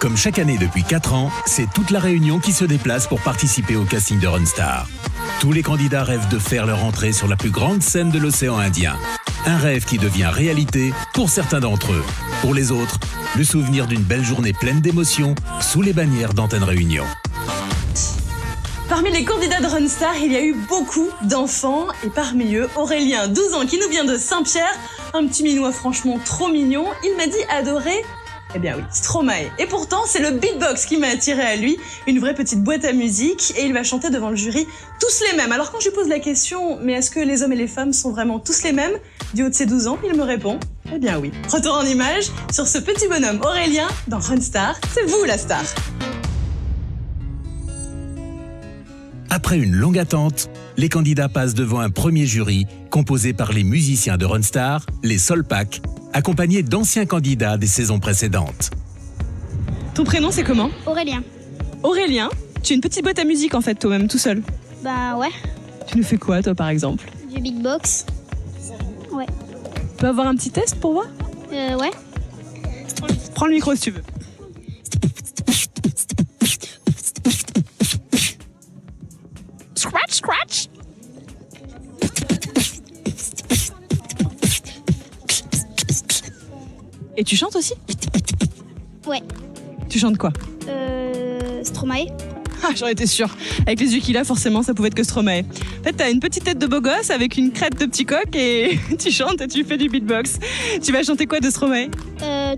Comme chaque année depuis 4 ans, c'est toute la Réunion qui se déplace pour participer au casting de Runstar. Tous les candidats rêvent de faire leur entrée sur la plus grande scène de l'océan Indien. Un rêve qui devient réalité pour certains d'entre eux. Pour les autres, le souvenir d'une belle journée pleine d'émotions sous les bannières d'Antenne Réunion. Parmi les candidats de Runstar, il y a eu beaucoup d'enfants et parmi eux, Aurélien, 12 ans, qui nous vient de Saint-Pierre, un petit minois franchement trop mignon. Il m'a dit adorer, eh bien oui, Stromae. Et pourtant, c'est le beatbox qui m'a attiré à lui, une vraie petite boîte à musique, et il va chanter devant le jury tous les mêmes. Alors quand je lui pose la question, mais est-ce que les hommes et les femmes sont vraiment tous les mêmes? Du haut de ses 12 ans, il me répond, eh bien oui. Retour en image sur ce petit bonhomme Aurélien dans Runstar, c'est vous la star. Après une longue attente, les candidats passent devant un premier jury composé par les musiciens de Runstar, les Solpac, accompagnés d'anciens candidats des saisons précédentes. Ton prénom c'est comment? Aurélien. Aurélien, tu as une petite boîte à musique en fait toi-même tout seul. Bah ouais. Tu nous fais quoi toi par exemple? Du beatbox. Ouais. Tu peux avoir un petit test pour voir? Ouais. Prends le micro si tu veux. Scratch, scratch. Et tu chantes aussi? Ouais. Tu chantes quoi? Stromae. Ah, j'en étais sûre. Avec les yeux qu'il a, forcément, ça pouvait être que Stromae. En fait, t'as une petite tête de beau gosse avec une crête de petit coq et tu chantes et tu fais du beatbox. Tu vas chanter quoi de Stromae?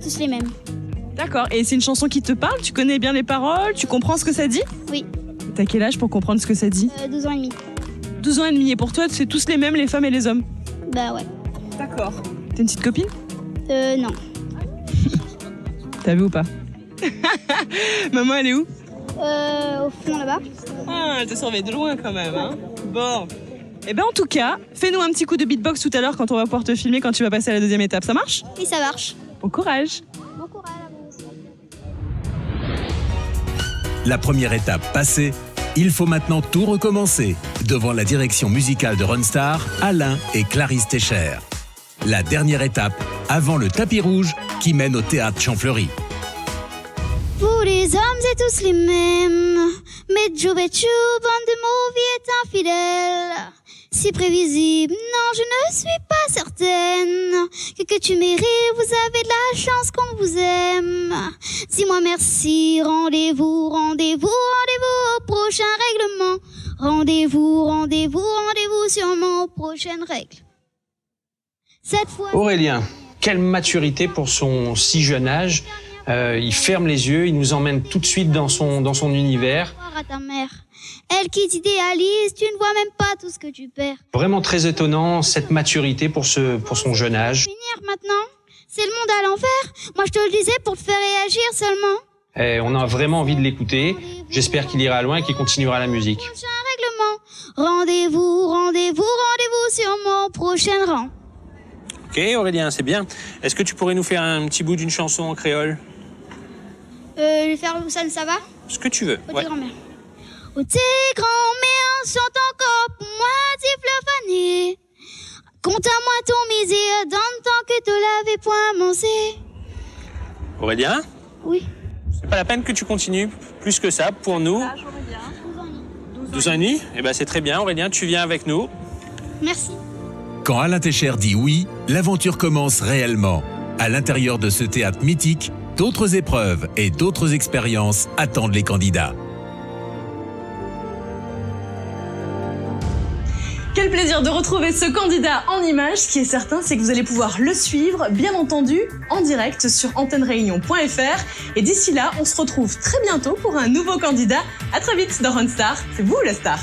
Tous les mêmes. D'accord. Et c'est une chanson qui te parle? Tu connais bien les paroles? Tu comprends ce que ça dit? Oui. T'as quel âge pour comprendre ce que ça dit? 12 ans et demi. 12 ans et demi. Et pour toi, c'est tous les mêmes, les femmes et les hommes? Bah ouais. D'accord. T'as une petite copine? Non. T'as vu ou pas? Maman, elle est où? Au fond là-bas. Ah, elle te surveille de loin quand même, hein? Bon. Eh ben en tout cas, fais-nous un petit coup de beatbox tout à l'heure quand on va pouvoir te filmer quand tu vas passer à la deuxième étape. Ça marche? Oui, ça marche. Bon courage. Bon courage à vous aussi. La première étape passée, il faut maintenant tout recommencer devant la direction musicale de Runstar, Alain et Clarisse Técher. La dernière étape avant le tapis rouge qui mène au théâtre Champfleury. Vous les hommes êtes tous les mêmes, mais Joe Betchou, bande de mauvais infidèles. Si prévisible, non, je ne suis pas certaine que tu mérites, vous avez de la chance qu'on vous aime. Dis-moi merci, rendez-vous, rendez-vous, rendez-vous au prochain règlement. Rendez-vous, rendez-vous, rendez-vous sûrement aux prochaines règles. Cette fois... Aurélien, quelle maturité pour son si jeune âge. Il ferme les yeux, il nous emmène tout de suite dans son univers. À ta mère. Elle qui t'idéalise, tu ne vois même pas tout ce que tu perds. Vraiment très étonnant, cette maturité pour son jeune âge. Finir maintenant, c'est le monde à l'envers. Moi je te le disais pour te faire réagir seulement. Et on a vraiment envie de l'écouter. J'espère qu'il ira loin et qu'il continuera la musique. Prochain règlement. Rendez-vous, rendez-vous, rendez-vous sur mon prochain rang. Ok Aurélien, c'est bien. Est-ce que tu pourrais nous faire un petit bout d'une chanson en créole? Lui faire ça va? Ce que tu veux. Au grand-mère. Au grand-mère, chante encore pour moi, tifle fané. Compte à moi ton misère, dans le temps que tu l'avais point mancé. Aurélien? Oui. C'est pas la peine que tu continues plus que ça pour nous. 12 ans et demi. Eh ben c'est très bien Aurélien, tu viens avec nous. Merci. Quand Alain Técher dit oui, l'aventure commence réellement. À l'intérieur de ce théâtre mythique, d'autres épreuves et d'autres expériences attendent les candidats. Quel plaisir de retrouver ce candidat en images. Ce qui est certain, c'est que vous allez pouvoir le suivre, bien entendu, en direct sur antennereunion.fr. Et d'ici là, on se retrouve très bientôt pour un nouveau candidat. À très vite dans Runstar. C'est vous la star.